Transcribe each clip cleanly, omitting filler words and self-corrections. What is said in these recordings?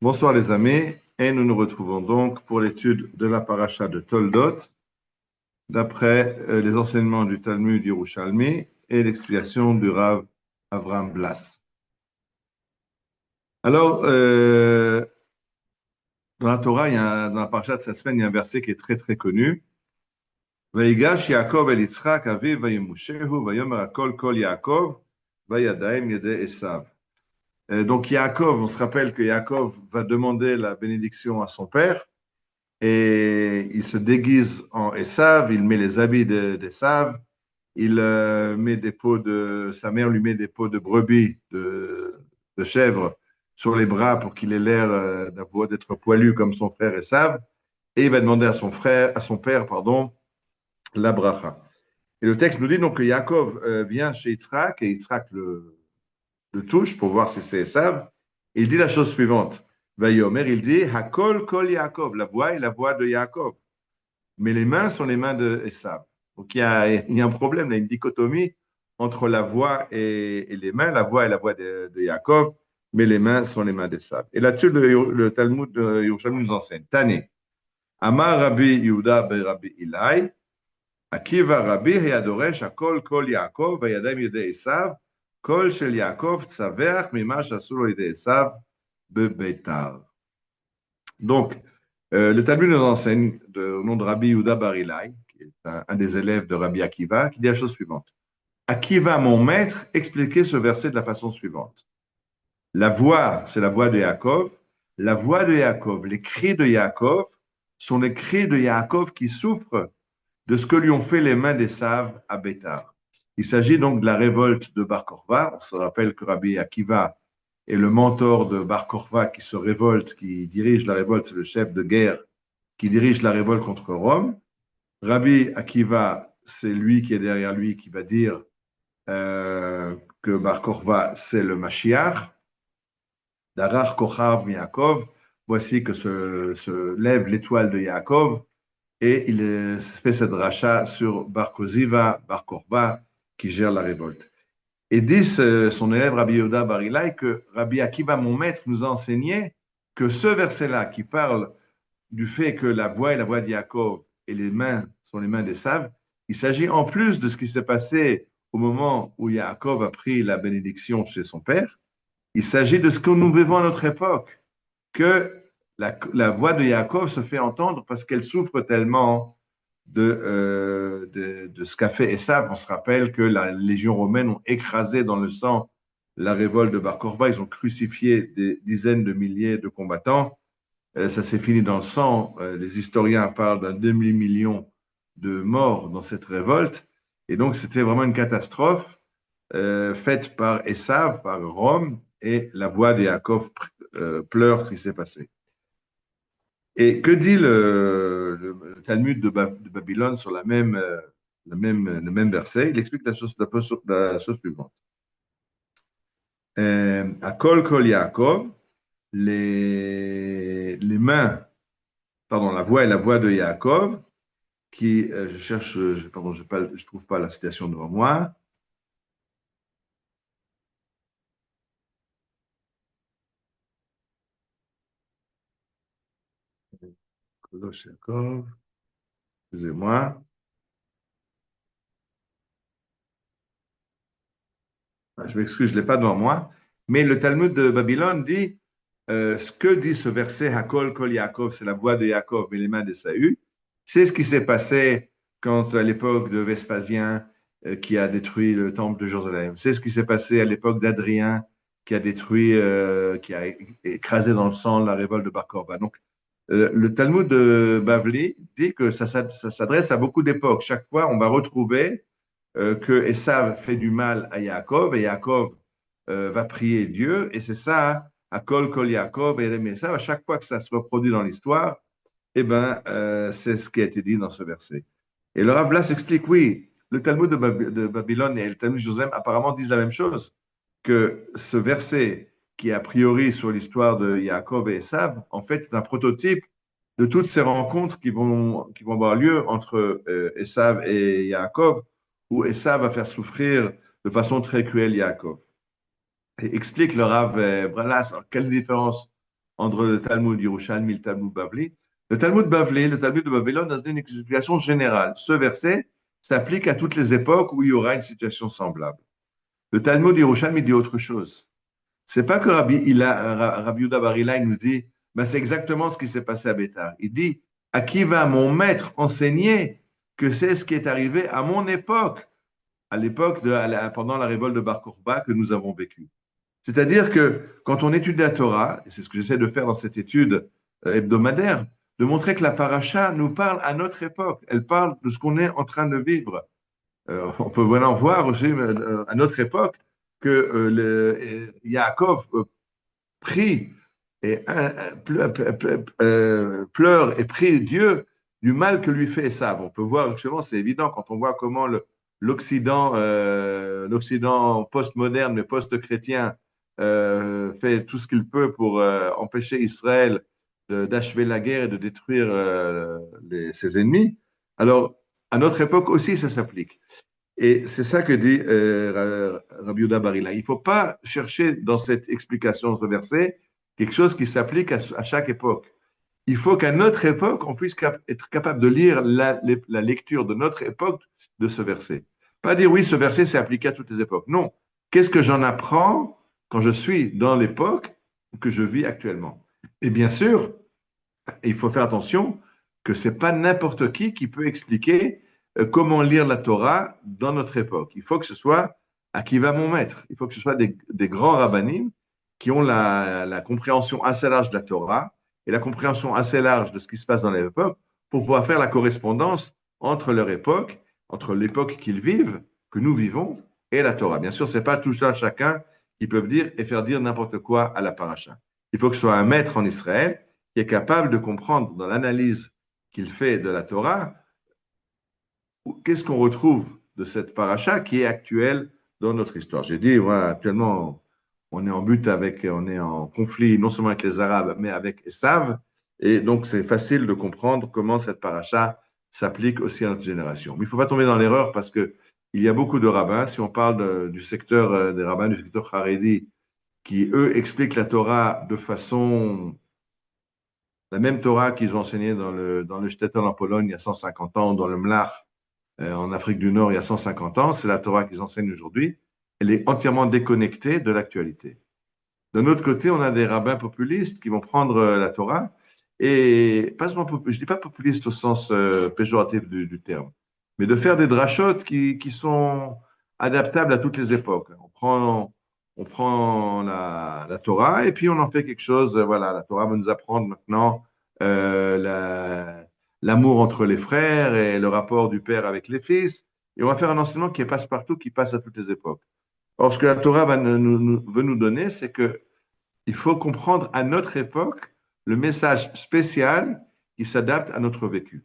Bonsoir les amis, et nous nous retrouvons donc pour l'étude de la paracha de Toldot, d'après les enseignements du Talmud Yerushalmi et l'explication du Rav Avram Blas. Alors, dans la Torah, dans la paracha de cette semaine, il y a un verset qui est très très connu. Vayigash Yaakov el Yitzchak aviv vayimushehu vayomer hakol kol Yaakov vayadaim yedei Esav. Donc Yaakov, on se rappelle que Yaakov va demander la bénédiction à son père. Et il se déguise en Esav, il met les habits d'Esav, il met des peaux sa mère lui met des peaux de brebis, de chèvre sur les bras pour qu'il ait l'air d'être poilu comme son frère Esav, et il va demander à son père, pardon, la bracha. Et le texte nous dit donc que Yaakov vient chez Yitzhak, et Yitzhak le touche pour voir si c'est Esav, et il dit la chose suivante. Vayomer, il dit, Hakol kol Yaakov, la voix est la voix de Yaakov, mais les mains sont les mains de Esav. Donc il y a un problème, il y a une dichotomie entre la voix et les mains. La voix est la voix de Yaakov, mais les mains sont les mains d'Esav. Et là-dessus, le Talmud de Yerushalmi nous enseigne. Tane, Amar Rabbi Yehuda be Rabbi Ilai, Akiva Rabbi Heyadoresh Akol Kol Yaakov, Vayadam Yede Esav, Kol Shel Yaakov Tzaveach Mima Shasu Lo Yede Esav Bebeitar. Donc, le Talmud nous enseigne, au nom de Rabbi Yehuda Bar Ilai, qui est un des élèves de Rabbi Akiva, qui dit la chose suivante. Akiva, mon maître, expliquait ce verset de la façon suivante. La voix, c'est la voix de Yaakov. La voix de Yaakov, les cris de Yaakov, sont les cris de Yaakov qui souffrent de ce que lui ont fait les mains d'Esav à Bétar. Il s'agit donc de la révolte de Bar Korva. On se rappelle que Rabbi Akiva est le mentor de Bar Korva qui se révolte, qui dirige la révolte, c'est le chef de guerre qui dirige la révolte contre Rome. Rabbi Akiva, c'est lui qui est derrière lui qui va dire que Bar Korva, c'est le Mashiach. Darar Kochav Yaakov, voici que se lève l'étoile de Yaakov, et il fait cette rachat sur Bar Koziva, Bar Korva, qui gère la révolte. Et dit son élève Rabbi Yehuda Bar Ilai que Rabbi Akiva, mon maître, nous a enseigné que ce verset-là qui parle du fait que la voix est la voix de Yaakov et les mains sont les mains d'Esav, il s'agit en plus de ce qui s'est passé au moment où Yaakov a pris la bénédiction chez son père, il s'agit de ce que nous vivons à notre époque, que la voix de Yaakov se fait entendre parce qu'elle souffre tellement de ce qu'a fait Esav. On se rappelle que la légion romaine ont écrasé dans le sang la révolte de Bar Korva, ils ont crucifié des dizaines de milliers de combattants. Ça s'est fini dans le sang. Les historiens parlent d'un demi-million de morts dans cette révolte. Et donc, c'était vraiment une catastrophe faite par Esav, par Rome, et la voix de Yaakov pleure ce qui s'est passé. Et que dit le Talmud de Babylone sur le même verset? Il explique la chose suivante. À Kol Kol Yaakov, les mains, pardon, la voix est la voix de Yaakov, qui, je cherche, pardon, je ne trouve pas la citation devant moi. Kolosh Yaakov, excusez-moi. Je m'excuse, je ne l'ai pas devant moi. Mais le Talmud de Babylone dit ce que dit ce verset Hakol Kol Yaakov, c'est la voix de Yaakov et les mains d'Esaü. C'est ce qui s'est passé quand, à l'époque de Vespasien, qui a détruit le temple de Jérusalem. C'est ce qui s'est passé à l'époque d'Adrien, qui a détruit, qui a écrasé dans le sang la révolte de Bar Korba. Donc, le Talmud de Bavli dit que ça s'adresse à beaucoup d'époques. Chaque fois, on va retrouver que Esav fait du mal à Yaakov et Yaakov va prier Dieu. Et c'est ça, à Kol Kol Yaakov et Esav, à chaque fois que ça se reproduit dans l'histoire, eh ben, c'est ce qui a été dit dans ce verset. Et le Rav Blas explique, oui, le Talmud de Babylone et le Talmud de Jérusalem apparemment disent la même chose, que ce verset qui est a priori sur l'histoire de Yaakov et Esav, en fait, est un prototype de toutes ces rencontres qui vont avoir lieu entre Esav et Yaakov, où Esav va faire souffrir de façon très cruelle Yaakov. Et explique le Rav Bralas, quelle différence entre le Talmud Yerushalmi et le Talmud Bavli. Le Talmud Bavli, le Talmud de Babylone, donne une explication générale. Ce verset s'applique à toutes les époques où il y aura une situation semblable. Le Talmud Yerushalmi dit autre chose. C'est pas que Rabbi Yehuda Bar Ilai nous dit, ben c'est exactement ce qui s'est passé à Bétar. Il dit, à qui va mon maître enseigner que c'est ce qui est arrivé à mon époque, à l'époque pendant la révolte de Bar Kokhba que nous avons vécue. C'est-à-dire que quand on étudie la Torah, et c'est ce que j'essaie de faire dans cette étude hebdomadaire, de montrer que la paracha nous parle à notre époque. Elle parle de ce qu'on est en train de vivre. On peut vraiment voir aussi à notre époque que Yaakov prie et pleure et prie Dieu du mal que lui fait Esav. On peut voir, justement, c'est évident quand on voit comment l'Occident postmoderne, mais post-chrétien, fait tout ce qu'il peut pour empêcher Israël d'achever la guerre et de détruire ses ennemis. Alors, à notre époque aussi, ça s'applique. Et c'est ça que dit Rabbi Yehuda Bar Ilai. Il ne faut pas chercher dans cette explication de ce verset quelque chose qui s'applique à chaque époque. Il faut qu'à notre époque, on puisse être capable de lire la lecture de notre époque de ce verset. Pas dire oui, ce verset s'est appliqué à toutes les époques. Non. Qu'est-ce que j'en apprends quand je suis dans l'époque que je vis actuellement? Et bien sûr, il faut faire attention que ce n'est pas n'importe qui peut expliquer comment lire la Torah dans notre époque. Il faut que ce soit à qui va mon maître. Il faut que ce soit des grands rabbinim qui ont la compréhension assez large de la Torah et la compréhension assez large de ce qui se passe dans l'époque pour pouvoir faire la correspondance entre leur époque, entre l'époque qu'ils vivent, que nous vivons, et la Torah. Bien sûr, ce n'est pas tout ça chacun qui peut dire et faire dire n'importe quoi à la paracha. Il faut que ce soit un maître en Israël qui est capable de comprendre dans l'analyse qu'il fait de la Torah qu'est-ce qu'on retrouve de cette paracha qui est actuelle dans notre histoire. J'ai dit, voilà, actuellement, on est on est en conflit non seulement avec les Arabes, mais avec Esav, et donc c'est facile de comprendre comment cette paracha s'applique aussi à notre génération. Mais il ne faut pas tomber dans l'erreur parce que il y a beaucoup de rabbins, si on parle du secteur des rabbins, du secteur Haredi, qui eux expliquent la Torah de façon la même Torah qu'ils ont enseignée dans le Shtetl en Pologne il y a 150 ans, dans le Mlach en Afrique du Nord il y a 150 ans, c'est la Torah qu'ils enseignent aujourd'hui, elle est entièrement déconnectée de l'actualité. D'un autre côté, on a des rabbins populistes qui vont prendre la Torah, et pas seulement, je ne dis pas populiste au sens péjoratif du terme, mais de faire des drachotes qui sont adaptables à toutes les époques. On prend la Torah et puis on en fait quelque chose. Voilà, la Torah va nous apprendre maintenant l'amour entre les frères et le rapport du père avec les fils. Et on va faire un enseignement qui passe partout, qui passe à toutes les époques. Or, ce que la Torah veut nous donner, c'est que il faut comprendre à notre époque le message spécial qui s'adapte à notre vécu.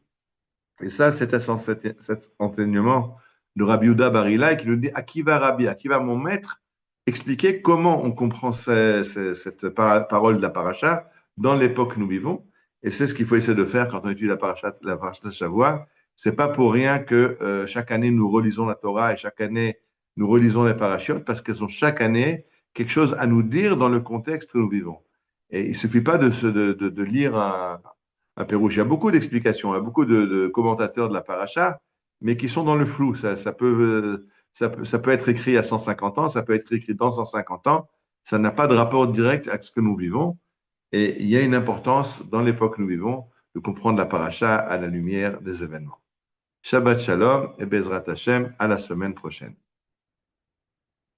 Et ça, c'est cet enseignement de Rabbi Yehuda Bar Ilai qui nous dit à qui va Rabbi, à qui va mon maître, expliquer comment on comprend cette parole de la paracha dans l'époque que nous vivons. Et c'est ce qu'il faut essayer de faire quand on étudie la paracha de Shavua. C'est pas pour rien que chaque année nous relisons la Torah et chaque année nous relisons les parachutes parce qu'elles ont chaque année quelque chose à nous dire dans le contexte que nous vivons. Et il suffit pas de lire un Pérouge. Il y a beaucoup d'explications, il y a beaucoup de commentateurs de la paracha, mais qui sont dans le flou. Ça peut être écrit à 150 ans, ça peut être écrit dans 150 ans. Ça n'a pas de rapport direct avec ce que nous vivons. Et il y a une importance dans l'époque que nous vivons de comprendre la paracha à la lumière des événements. Shabbat Shalom et Bezrat Hashem, à la semaine prochaine.